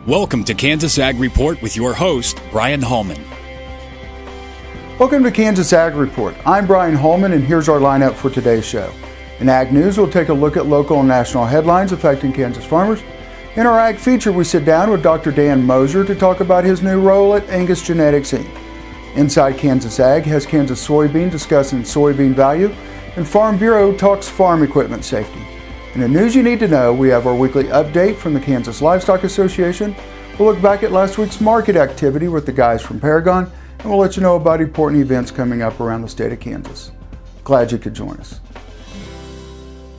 Welcome to Kansas Ag Report with your host, Brian Hallman. Welcome to Kansas Ag Report. I'm Brian Hallman, and here's our lineup for today's show. In Ag News, we'll take a look at local and national headlines affecting Kansas farmers. In our Ag Feature, we sit down with Dr. Dan Moser to talk about his new role at Angus Genetics, Inc. Inside Kansas Ag has Kansas Soybean discussing soybean value, and Farm Bureau talks farm equipment safety. In the news you need to know, we have our weekly update from the Kansas Livestock Association. We'll look back at last week's market activity with the guys from Paragon, and we'll let you know about important events coming up around the state of Kansas. Glad you could join us.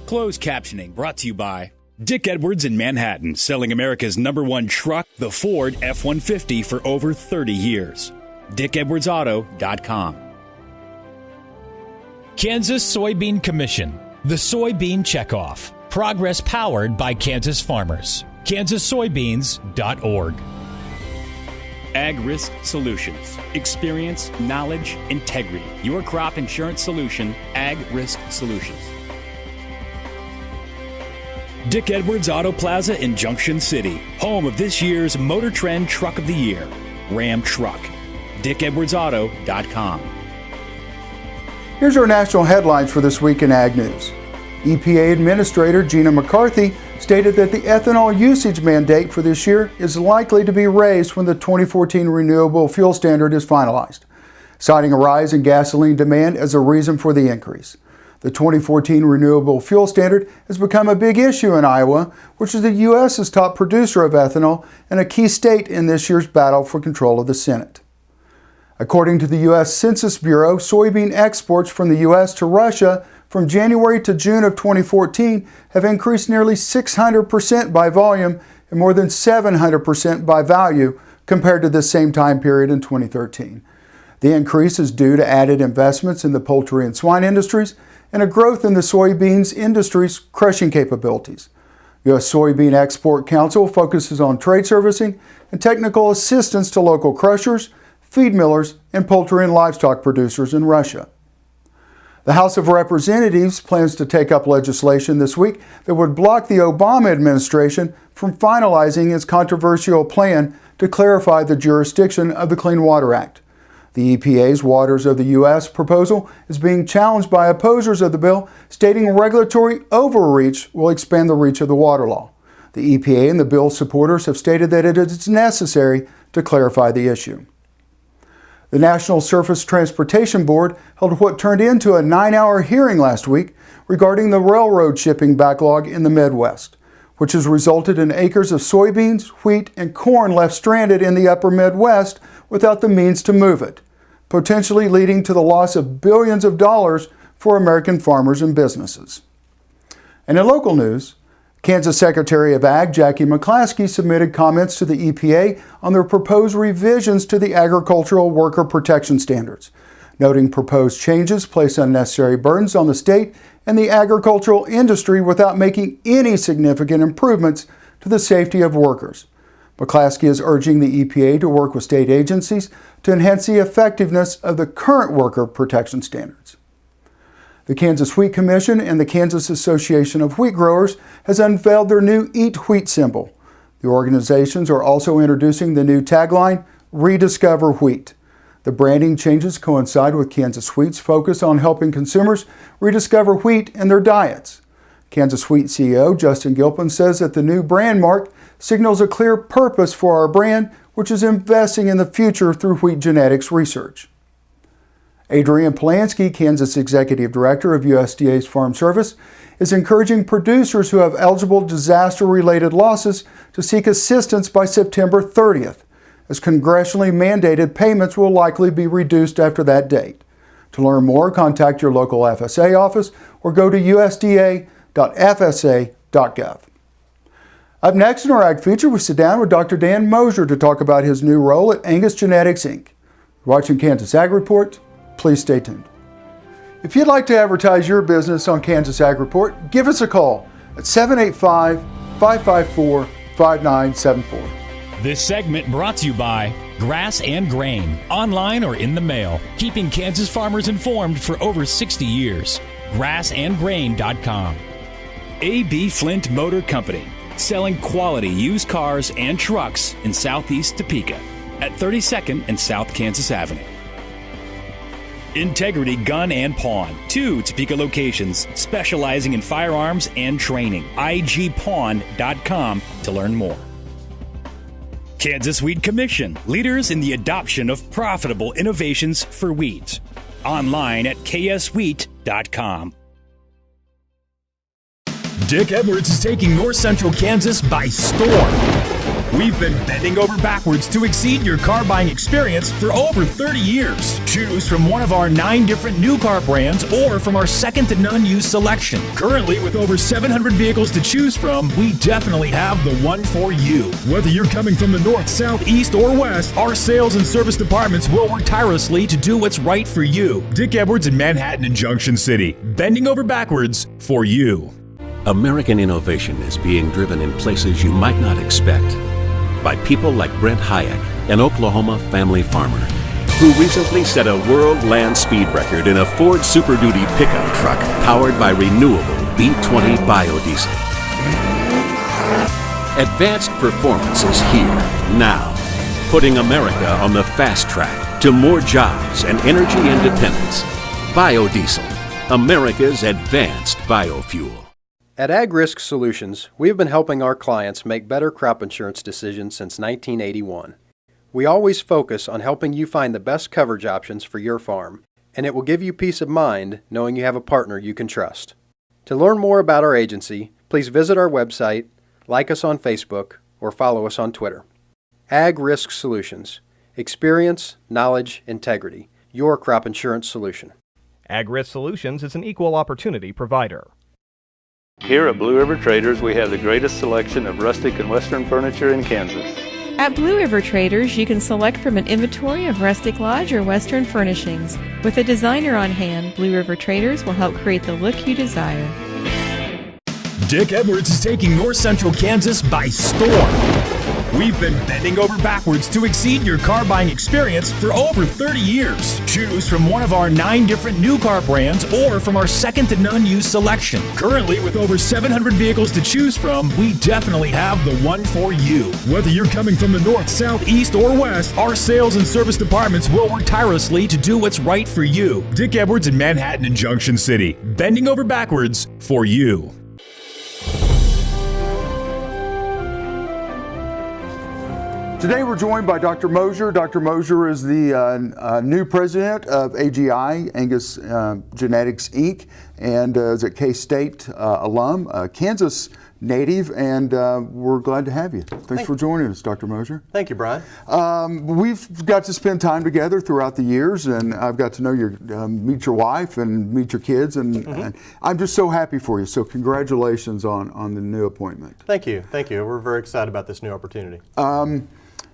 Closed captioning brought to you by Dick Edwards in Manhattan, selling America's #1 truck, the Ford F-150, for over 30 years. DickEdwardsAuto.com. Kansas Soybean Commission, the Soybean Checkoff. Progress powered by Kansas farmers. kansassoybeans.org. Ag Risk Solutions. Experience, knowledge, integrity. Your crop insurance solution, Ag Risk Solutions. Dick Edwards Auto Plaza in Junction City, home of this year's Motor Trend Truck of the Year, Ram Truck. DickEdwardsAuto.com. Here's our national headlines for this week in Ag News. EPA Administrator Gina McCarthy stated that the ethanol usage mandate for this year is likely to be raised when the 2014 renewable fuel standard is finalized, citing a rise in gasoline demand as a reason for the increase. The 2014 renewable fuel standard has become a big issue in Iowa, which is the U.S.'s top producer of ethanol and a key state in this year's battle for control of the Senate. According to the U.S. Census Bureau, soybean exports from the U.S. to Russia from January to June of 2014 have increased nearly 600% by volume and more than 700% by value compared to the same time period in 2013. The increase is due to added investments in the poultry and swine industries and a growth in the soybeans industry's crushing capabilities. U.S. Soybean Export Council focuses on trade servicing and technical assistance to local crushers, feed millers, and poultry and livestock producers in Russia. The House of Representatives plans to take up legislation this week that would block the Obama administration from finalizing its controversial plan to clarify the jurisdiction of the Clean Water Act. The EPA's Waters of the U.S. proposal is being challenged by opposers of the bill, stating regulatory overreach will expand the reach of the water law. The EPA and the bill's supporters have stated that it is necessary to clarify the issue. The National Surface Transportation Board held what turned into a 9-hour hearing last week regarding the railroad shipping backlog in the Midwest, which has resulted in acres of soybeans, wheat, and corn left stranded in the upper Midwest without the means to move it, potentially leading to the loss of billions of dollars for American farmers and businesses. And in local news, Kansas Secretary of Ag Jackie McClaskey submitted comments to the EPA on their proposed revisions to the agricultural worker protection standards, noting proposed changes place unnecessary burdens on the state and the agricultural industry without making any significant improvements to the safety of workers. McClaskey is urging the EPA to work with state agencies to enhance the effectiveness of the current worker protection standards. The Kansas Wheat Commission and the Kansas Association of Wheat Growers has unveiled their new Eat Wheat symbol. The organizations are also introducing the new tagline, Rediscover Wheat. The branding changes coincide with Kansas Wheat's focus on helping consumers rediscover wheat in their diets. Kansas Wheat CEO Justin Gilpin says that the new brand mark signals a clear purpose for our brand, which is investing in the future through wheat genetics research. Adrian Polanski, Kansas Executive Director of USDA's Farm Service, is encouraging producers who have eligible disaster-related losses to seek assistance by September 30th, as congressionally mandated payments will likely be reduced after that date. To learn more, contact your local FSA office or go to usda.fsa.gov. Up next in our Ag Feature, we sit down with Dr. Dan Moser to talk about his new role at Angus Genetics, Inc. You're watching Kansas Ag Report. Please stay tuned. If you'd like to advertise your business on Kansas Ag Report, give us a call at 785-554-5974. This segment brought to you by Grass and Grain, online or in the mail, keeping Kansas farmers informed for over 60 years. grassandgrain.com. A.B. Flint Motor Company, selling quality used cars and trucks in Southeast Topeka at 32nd and South Kansas Avenue. Integrity Gun and Pawn, 2 Topeka locations specializing in firearms and training. igpawn.com to learn more. Kansas Wheat Commission, leaders in the adoption of profitable innovations for wheat. Online at kswheat.com. Dick Edwards is taking North Central Kansas by storm. We've been bending over backwards to exceed your car buying experience for over 30 years. Choose from one of our 9 different new car brands or from our second to none used selection. Currently, with over 700 vehicles to choose from, we definitely have the one for you. Whether you're coming from the north, south, east, or west, our sales and service departments will work tirelessly to do what's right for you. Dick Edwards in Manhattan and Junction City, bending over backwards for you. American innovation is being driven in places you might not expect by people like Brent Hayek, an Oklahoma family farmer, who recently set a world land speed record in a Ford Super Duty pickup truck powered by renewable B20 biodiesel. Advanced performance is here, now, putting America on the fast track to more jobs and energy independence. Biodiesel, America's advanced biofuel. At Ag Risk Solutions, we have been helping our clients make better crop insurance decisions since 1981. We always focus on helping you find the best coverage options for your farm, and it will give you peace of mind knowing you have a partner you can trust. To learn more about our agency, please visit our website, like us on Facebook, or follow us on Twitter. Ag Risk Solutions. Experience, knowledge, integrity. Your crop insurance solution. Ag Risk Solutions is an equal opportunity provider. Here at Blue River Traders, we have the greatest selection of rustic and western furniture in Kansas. At Blue River Traders, you can select from an inventory of rustic lodge or western furnishings. With a designer on hand, Blue River Traders will help create the look you desire. Dick Edwards is taking North Central Kansas by storm. We've been bending over backwards to exceed your car buying experience for over 30 years. Choose from one of our 9 different new car brands or from our second to none used selection. Currently, with over 700 vehicles to choose from, we definitely have the one for you. Whether you're coming from the north, south, east, or west, our sales and service departments will work tirelessly to do what's right for you. Dick Edwards in Manhattan and Junction City, bending over backwards for you. Today we're joined by Dr. Mosier. Dr. Mosier is the new president of AGI, Angus Genetics, Inc., and is a K-State alum, a Kansas native, and we're glad to have you. Thanks for joining us, Dr. Mosier. Thank you, Brian. We've got to spend time together throughout the years, and I've got to know meet your wife and meet your kids, and I'm just so happy for you. So congratulations on the new appointment. Thank you. Thank you. We're very excited about this new opportunity.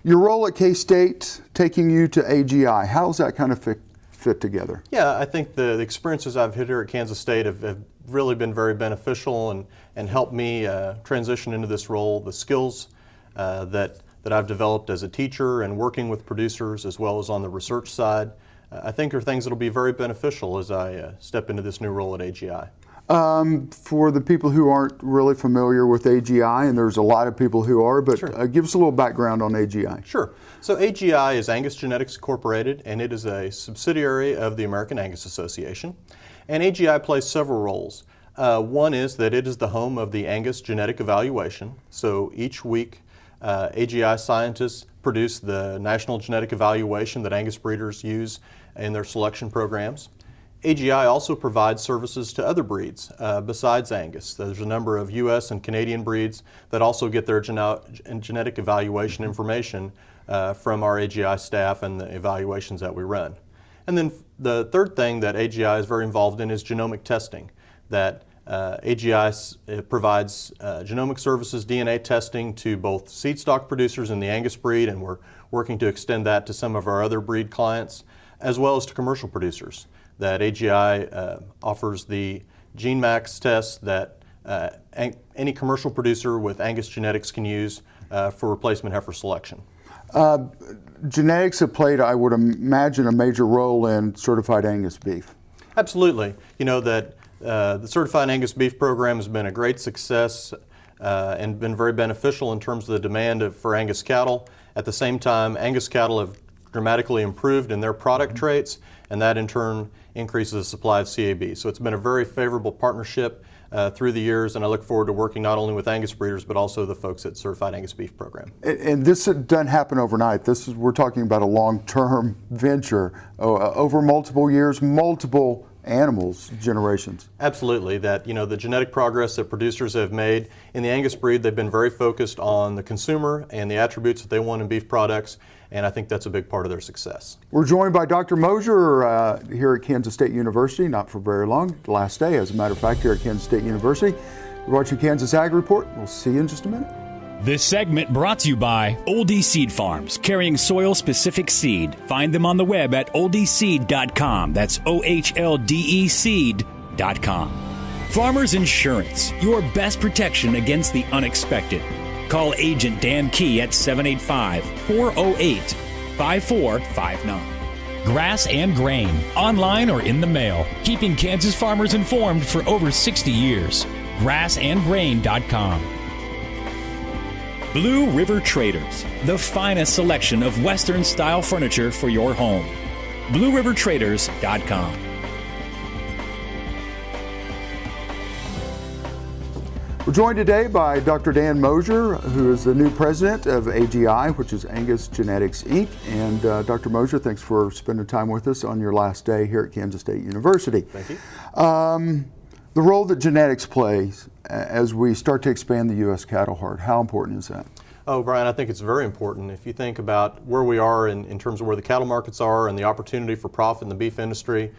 Your role at K-State taking you to AGI, how's that kind of fit together? Yeah, I think the experiences I've had here at Kansas State have really been very beneficial and helped me transition into this role. The skills that I've developed as a teacher and working with producers as well as on the research side, I think are things that will be very beneficial as I step into this new role at AGI. For the people who aren't really familiar with AGI, and there's a lot of people who are, but Sure. Give us a little background on AGI. Sure. So AGI is Angus Genetics Incorporated, and it is a subsidiary of the American Angus Association. And AGI plays several roles. One is that it is the home of the Angus Genetic Evaluation. So each week, AGI scientists produce the National Genetic Evaluation that Angus breeders use in their selection programs. AGI also provides services to other breeds besides Angus. There's a number of U.S. and Canadian breeds that also get their genetic evaluation information from our AGI staff and the evaluations that we run. And then the third thing that AGI is very involved in is genomic testing. That AGI provides genomic services, DNA testing to both seed stock producers in the Angus breed, and we're working to extend that to some of our other breed clients, as well as to commercial producers. That AGI offers the GeneMax test that any commercial producer with Angus genetics can use for replacement heifer selection. Genetics have played, I would imagine, a major role in certified Angus beef. Absolutely. You know that the Certified Angus Beef program has been a great success and been very beneficial in terms of the demand for Angus cattle. At the same time, Angus cattle have dramatically improved in their product traits, and that in turn increases the supply of CAB. So it's been a very favorable partnership through the years, and I look forward to working not only with Angus breeders but also the folks at Certified Angus Beef Program. And this doesn't happen overnight. We're talking about a long-term venture over multiple years, multiple animals, generations. Absolutely. The genetic progress that producers have made in the Angus breed, they've been very focused on the consumer and the attributes that they want in beef products, and I think that's a big part of their success. We're joined by Dr. Mosier here at Kansas State University, not for very long, the last day, as a matter of fact, here at Kansas State University. You're watching Kansas Ag Report. We'll see you in just a minute. This segment brought to you by Oldie Seed Farms, carrying soil-specific seed. Find them on the web at oldieseed.com. That's OHLDE seed.com. Farmers Insurance, your best protection against the unexpected. Call Agent Dan Key at 785-408-5459. Grass and Grain, online or in the mail, keeping Kansas farmers informed for over 60 years. grassandgrain.com. Blue River Traders, the finest selection of Western-style furniture for your home. BlueRiverTraders.com. We're joined today by Dr. Dan Mosier, who is the new president of AGI, which is Angus Genetics, Inc. And Dr. Mosier, thanks for spending time with us on your last day here at Kansas State University. Thank you. The role that genetics plays as we start to expand the U.S. cattle herd, how important is that? Oh, Brian, I think it's very important. If you think about where we are in terms of where the cattle markets are and the opportunity for profit in the beef industry,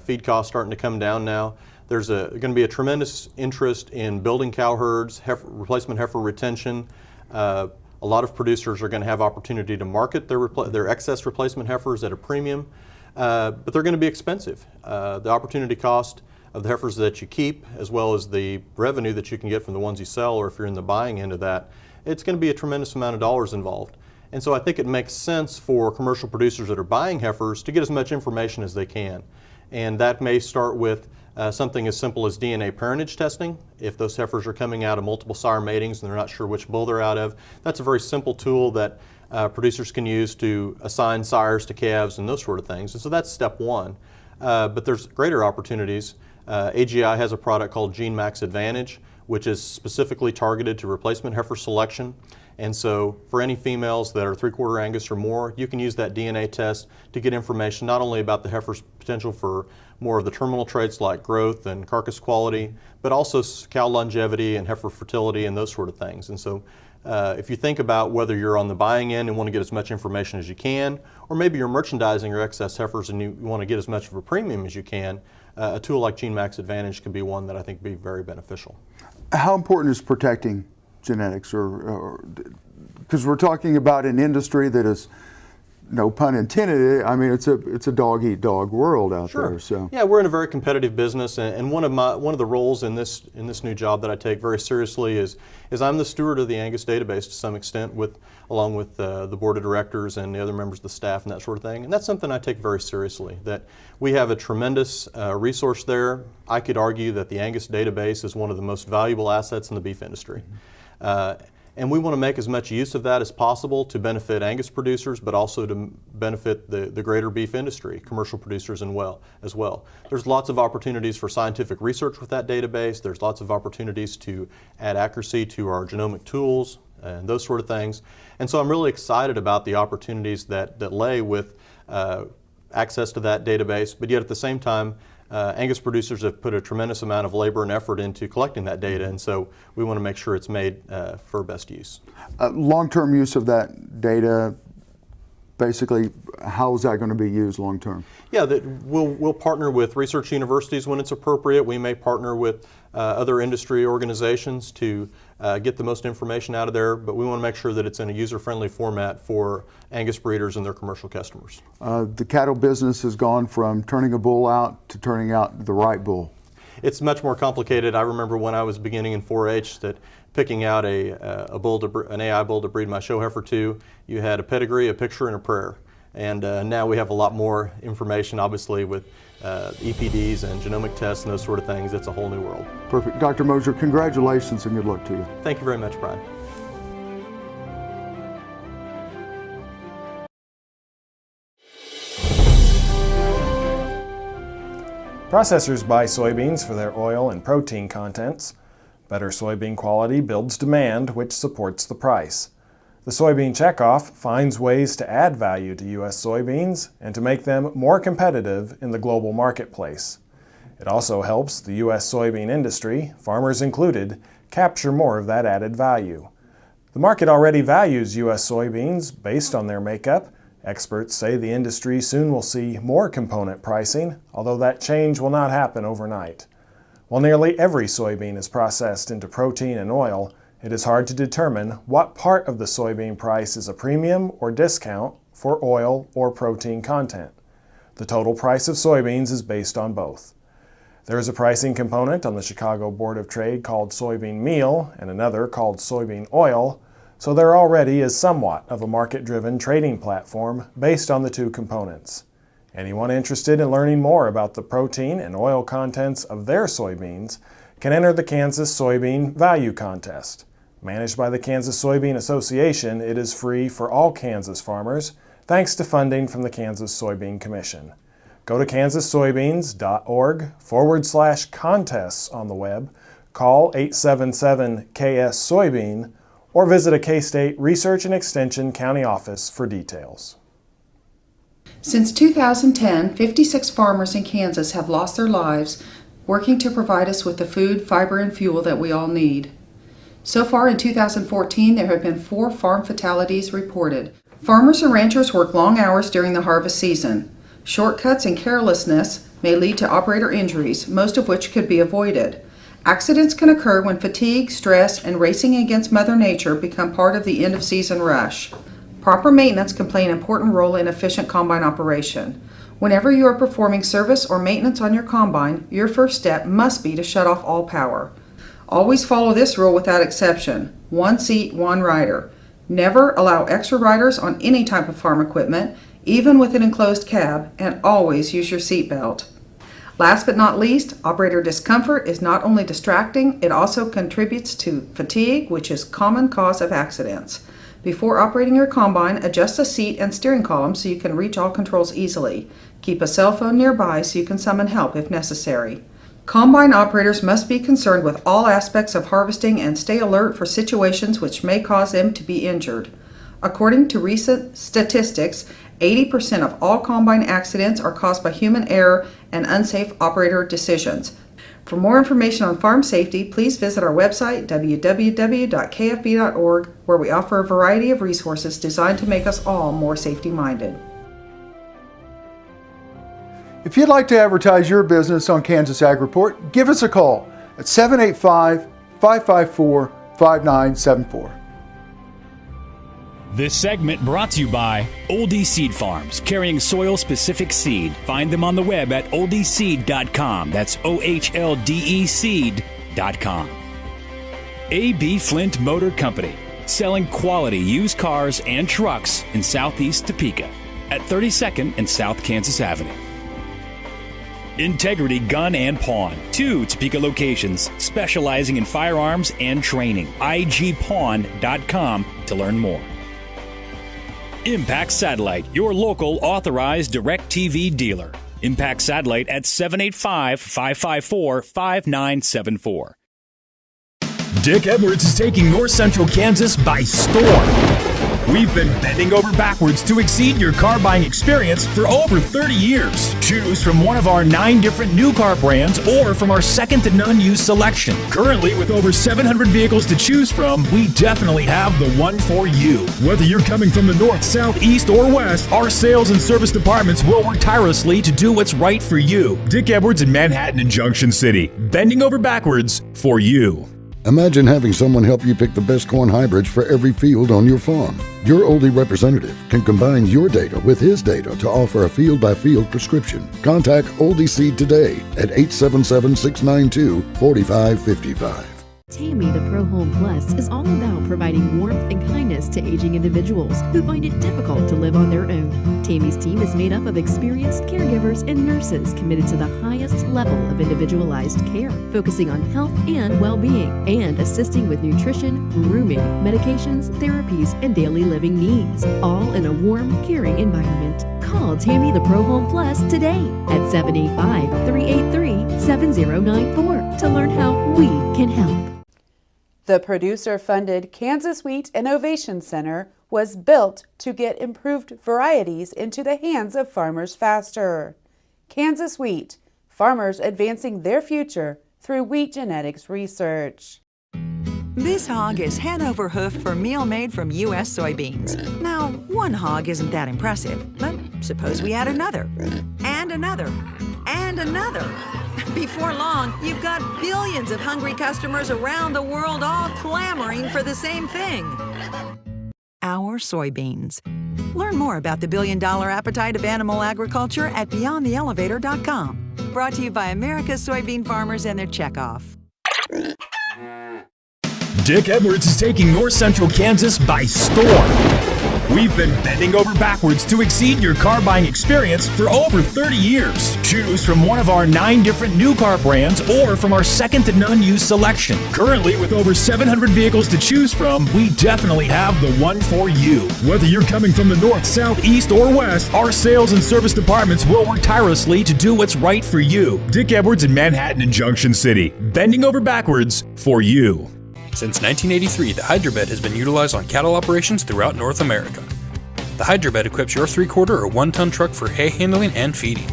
feed costs starting to come down now, there's going to be a tremendous interest in building cow herds, replacement heifer retention. A lot of producers are going to have opportunity to market their excess replacement heifers at a premium, but they're going to be expensive. The opportunity cost of the heifers that you keep, as well as the revenue that you can get from the ones you sell, or if you're in the buying end of that, it's going to be a tremendous amount of dollars involved. And so I think it makes sense for commercial producers that are buying heifers to get as much information as they can. And that may start with something as simple as DNA parentage testing. If those heifers are coming out of multiple sire matings and they're not sure which bull they're out of, that's a very simple tool that producers can use to assign sires to calves and those sort of things. And so that's step one. But there's greater opportunities. AGI has a product called GeneMax Advantage, which is specifically targeted to replacement heifer selection. And so for any females that are 3/4 Angus or more, you can use that DNA test to get information not only about the heifer's potential for more of the terminal traits like growth and carcass quality, but also cow longevity and heifer fertility and those sort of things. And so if you think about whether you're on the buying end and want to get as much information as you can, or maybe you're merchandising your excess heifers and you want to get as much of a premium as you can, a tool like GeneMax Advantage can be one that I think would be very beneficial. How important is protecting genetics, or because we're talking about an industry that is, no pun intended, I mean it's a dog-eat-dog world out there. So yeah, we're in a very competitive business, and one of the roles in this new job that I take very seriously is I'm the steward of the Angus database to some extent, along with the board of directors and the other members of the staff and that sort of thing. And that's something I take very seriously. That we have a tremendous resource there. I could argue that the Angus database is one of the most valuable assets in the beef industry. And we want to make as much use of that as possible to benefit Angus producers, but also to benefit the greater beef industry, commercial producers as well. There's lots of opportunities for scientific research with that database. There's lots of opportunities to add accuracy to our genomic tools and those sort of things. And so I'm really excited about the opportunities that lay with access to that database, but yet at the same time, Angus producers have put a tremendous amount of labor and effort into collecting that data, and so we want to make sure it's made for best use. Long-term use of that data, basically, how is that going to be used long-term? Yeah, we'll partner with research universities when it's appropriate. We may partner with other industry organizations to get the most information out of there, but we want to make sure that it's in a user-friendly format for Angus breeders and their commercial customers. The cattle business has gone from turning a bull out to turning out the right bull. It's much more complicated. I remember when I was beginning in 4-H that picking out an AI bull to breed my show heifer to, you had a pedigree, a picture, and a prayer. And now we have a lot more information, obviously, with EPDs and genomic tests and those sort of things. It's a whole new world. Perfect. Dr. Moser, congratulations and good luck to you. Thank you very much, Brian. Processors buy soybeans for their oil and protein contents. Better soybean quality builds demand, which supports the price. The Soybean Checkoff finds ways to add value to U.S. soybeans and to make them more competitive in the global marketplace. It also helps the U.S. soybean industry, farmers included, capture more of that added value. The market already values U.S. soybeans based on their makeup. Experts say the industry soon will see more component pricing, although that change will not happen overnight. While nearly every soybean is processed into protein and oil, it is hard to determine what part of the soybean price is a premium or discount for oil or protein content. The total price of soybeans is based on both. There is a pricing component on the Chicago Board of Trade called soybean meal and another called soybean oil, so there already is somewhat of a market-driven trading platform based on the two components. Anyone interested in learning more about the protein and oil contents of their soybeans can enter the Kansas Soybean Value Contest. Managed by the Kansas Soybean Association, it is free for all Kansas farmers, thanks to funding from the Kansas Soybean Commission. Go to kansassoybeans.org/contests on the web, call 877-KS-SOYBEAN, or visit a K-State Research and Extension County office for details. Since 2010, 56 farmers in Kansas have lost their lives working to provide us with the food, fiber, and fuel that we all need. So far in 2014, there have been 4 farm fatalities reported. Farmers and ranchers work long hours during the harvest season. Shortcuts and carelessness may lead to operator injuries, most of which could be avoided. Accidents can occur when fatigue, stress, and racing against Mother Nature become part of the end-of-season rush. Proper maintenance can play an important role in efficient combine operation. Whenever you are performing service or maintenance on your combine, your first step must be to shut off all power. Always follow this rule without exception: 1 seat, 1 rider. Never allow extra riders on any type of farm equipment, even with an enclosed cab, and always use your seat belt. Last but not least, operator discomfort is not only distracting, it also contributes to fatigue, which is a common cause of accidents. Before operating your combine, adjust the seat and steering column so you can reach all controls easily. Keep a cell phone nearby so you can summon help if necessary. Combine operators must be concerned with all aspects of harvesting and stay alert for situations which may cause them to be injured. According to recent statistics, 80% of all combine accidents are caused by human error and unsafe operator decisions. For more information on farm safety, please visit our website, www.kfb.org, where we offer a variety of resources designed to make us all more safety-minded. If you'd like to advertise your business on Kansas Ag Report, give us a call at 785-554-5974. This segment brought to you by Oldie Seed Farms, carrying soil-specific seed. Find them on the web at oldieseed.com. That's OHLDE seed.com. A.B. Flint Motor Company, selling quality used cars and trucks in Southeast Topeka at 32nd and South Kansas Avenue. Integrity Gun and Pawn, 2 Topeka locations specializing in firearms and training. igpawn.com to learn more. Impact Satellite, your local authorized DirecTV dealer. Impact Satellite at 785-554-5974. Dick Edwards is taking North Central Kansas by storm. We've been bending over backwards to exceed your car buying experience for over 30 years. Choose from one of our 9 different new car brands or from our second-to-none used selection. Currently, with over 700 vehicles to choose from, we definitely have the one for you. Whether you're coming from the north, south, east, or west, our sales and service departments will work tirelessly to do what's right for you. Dick Edwards in Manhattan and Junction City, bending over backwards for you. Imagine having someone help you pick the best corn hybrids for every field on your farm. Your Oldie representative can combine your data with his data to offer a field-by-field prescription. Contact Oldie Seed today at 877-692-4555. Tammy the Pro Home Plus is all about providing warmth and kindness to aging individuals who find it difficult to live on their own. Tammy's team is made up of experienced caregivers and nurses committed to the highest level of individualized care, focusing on health and well-being, and assisting with nutrition, grooming, medications, therapies, and daily living needs, all in a warm, caring environment. Call Tammy the Pro Home Plus today at 785-383-7094 to learn how we can help. The producer-funded Kansas Wheat Innovation Center was built to get improved varieties into the hands of farmers faster. Kansas Wheat, farmers advancing their future through wheat genetics research. This hog is head over hoof for meal made from U.S. soybeans. Now, one hog isn't that impressive, but suppose we add another, and another, and another. Before long, you've got billions of hungry customers around the world all clamoring for the same thing. Our soybeans. Learn more about the billion-dollar appetite of animal agriculture at BeyondTheElevator.com. Brought to you by America's soybean farmers and their checkoff. Dick Edwards is taking North Central Kansas by storm. We've been bending over backwards to exceed your car buying experience for over 30 years. Choose from one of our 9 different new car brands or from our second-to-none used selection. Currently, with over 700 vehicles to choose from, we definitely have the one for you. Whether you're coming from the north, south, east, or west, our sales and service departments will work tirelessly to do what's right for you. Dick Edwards in Manhattan and Junction City, bending over backwards for you. Since 1983, the Hydrobed has been utilized on cattle operations throughout North America. The Hydrobed equips your 3/4 or 1-ton truck for hay handling and feeding.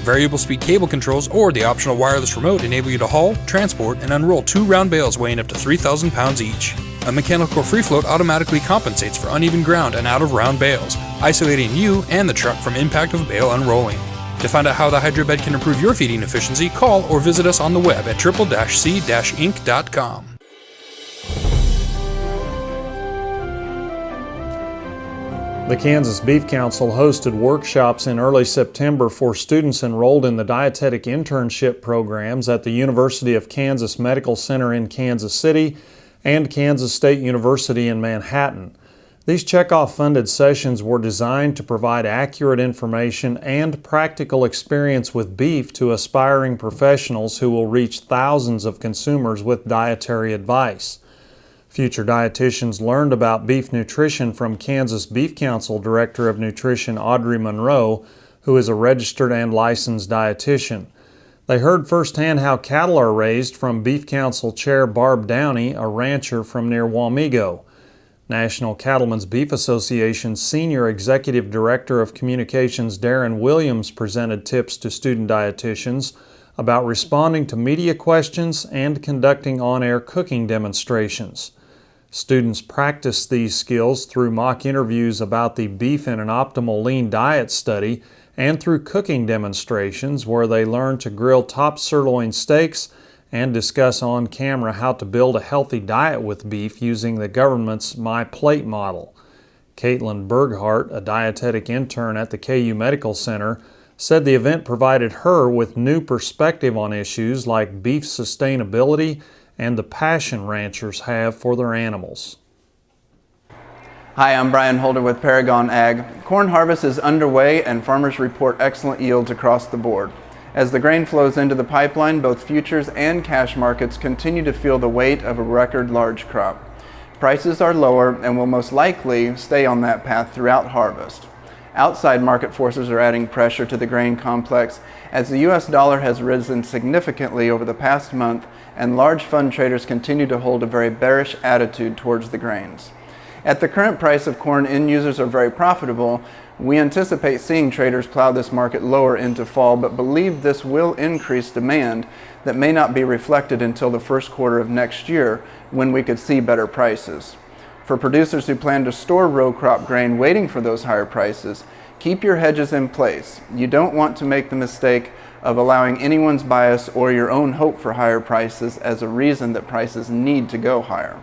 Variable speed cable controls or the optional wireless remote enable you to haul, transport, and unroll 2 round bales weighing up to 3,000 pounds each. A mechanical free float automatically compensates for uneven ground and out of round bales, isolating you and the truck from impact of bale unrolling. To find out how the Hydrobed can improve your feeding efficiency, call or visit us on the web at triple-c-inc.com. The Kansas Beef Council hosted workshops in early September for students enrolled in the dietetic internship programs at the University of Kansas Medical Center in Kansas City and Kansas State University in Manhattan. These checkoff-funded sessions were designed to provide accurate information and practical experience with beef to aspiring professionals who will reach thousands of consumers with dietary advice. Future dietitians learned about beef nutrition from Kansas Beef Council Director of Nutrition Audrey Monroe, who is a registered and licensed dietitian. They heard firsthand how cattle are raised from Beef Council Chair Barb Downey, a rancher from near Wamego. National Cattlemen's Beef Association's Senior Executive Director of Communications Darren Williams presented tips to student dietitians about responding to media questions and conducting on-air cooking demonstrations. Students practice these skills through mock interviews about the Beef in an Optimal Lean Diet study and through cooking demonstrations where they learn to grill top sirloin steaks and discuss on camera how to build a healthy diet with beef using the government's My Plate model. Caitlin Berghart, a dietetic intern at the KU Medical Center, said the event provided her with new perspective on issues like beef sustainability and the passion ranchers have for their animals. Hi, I'm Brian Holder with Paragon Ag. Corn harvest is underway and farmers report excellent yields across the board. As the grain flows into the pipeline, both futures and cash markets continue to feel the weight of a record large crop. Prices are lower and will most likely stay on that path throughout harvest. Outside market forces are adding pressure to the grain complex as the U.S. dollar has risen significantly over the past month and large fund traders continue to hold a very bearish attitude towards the grains. At the current price of corn, end users are very profitable. We anticipate seeing traders plow this market lower into fall, but believe this will increase demand that may not be reflected until the first quarter of next year when we could see better prices. For producers who plan to store row crop grain waiting for those higher prices, keep your hedges in place. You don't want to make the mistake of allowing anyone's bias or your own hope for higher prices as a reason that prices need to go higher.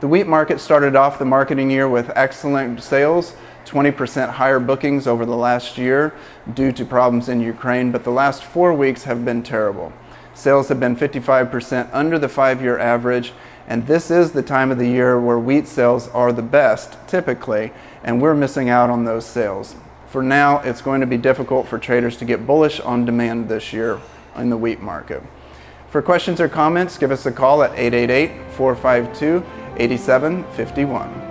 The wheat market started off the marketing year with excellent sales, 20% higher bookings over the last year due to problems in Ukraine, but the last 4 weeks have been terrible. Sales have been 55% under the 5-year average, and this is the time of the year where wheat sales are the best, typically, and we're missing out on those sales. For now, it's going to be difficult for traders to get bullish on demand this year in the wheat market. For questions or comments, give us a call at 888-452-8751.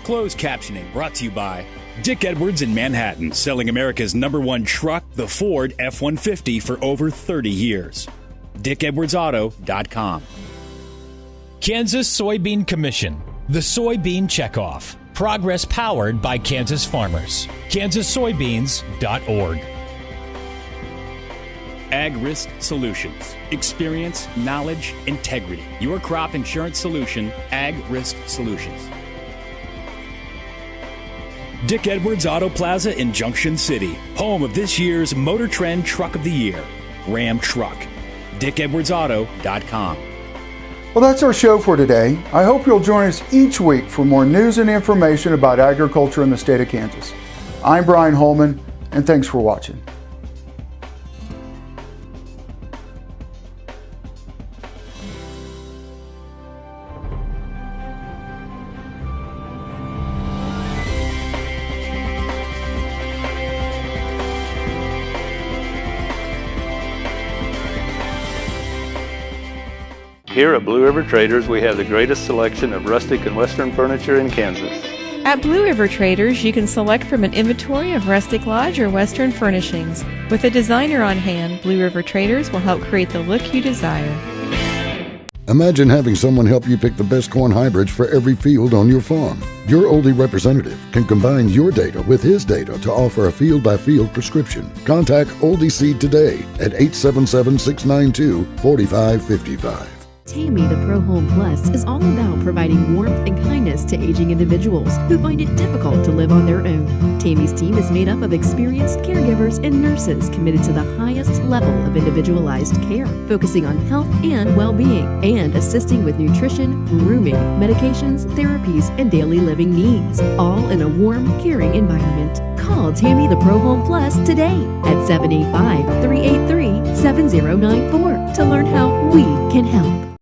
Closed captioning brought to you by Dick Edwards in Manhattan, selling America's #1 truck, the Ford F-150, for over 30 years. DickEdwardsAuto.com. Kansas Soybean Commission, the Soybean Checkoff. Progress powered by Kansas farmers. kansassoybeans.org. Ag Risk Solutions. Experience, knowledge, integrity. Your crop insurance solution, Ag Risk Solutions. Dick Edwards Auto Plaza in Junction City, home of this year's Motor Trend Truck of the Year, Ram Truck. DickEdwardsAuto.com. Well, that's our show for today. I hope you'll join us each week for more news and information about agriculture in the state of Kansas. I'm Brian Holman, and thanks for watching. Here at Blue River Traders, we have the greatest selection of rustic and western furniture in Kansas. At Blue River Traders, you can select from an inventory of rustic lodge or western furnishings. With a designer on hand, Blue River Traders will help create the look you desire. Imagine having someone help you pick the best corn hybrids for every field on your farm. Your Oldie representative can combine your data with his data to offer a field-by-field prescription. Contact Oldie Seed today at 877-692-4555. Tammy the Pro Home Plus is all about providing warmth and kindness to aging individuals who find it difficult to live on their own. Tammy's team is made up of experienced caregivers and nurses committed to the highest level of individualized care, focusing on health and well-being, and assisting with nutrition, grooming, medications, therapies, and daily living needs, all in a warm, caring environment. Call Tammy the Pro Home Plus today at 785-383-7094 to learn how we can help.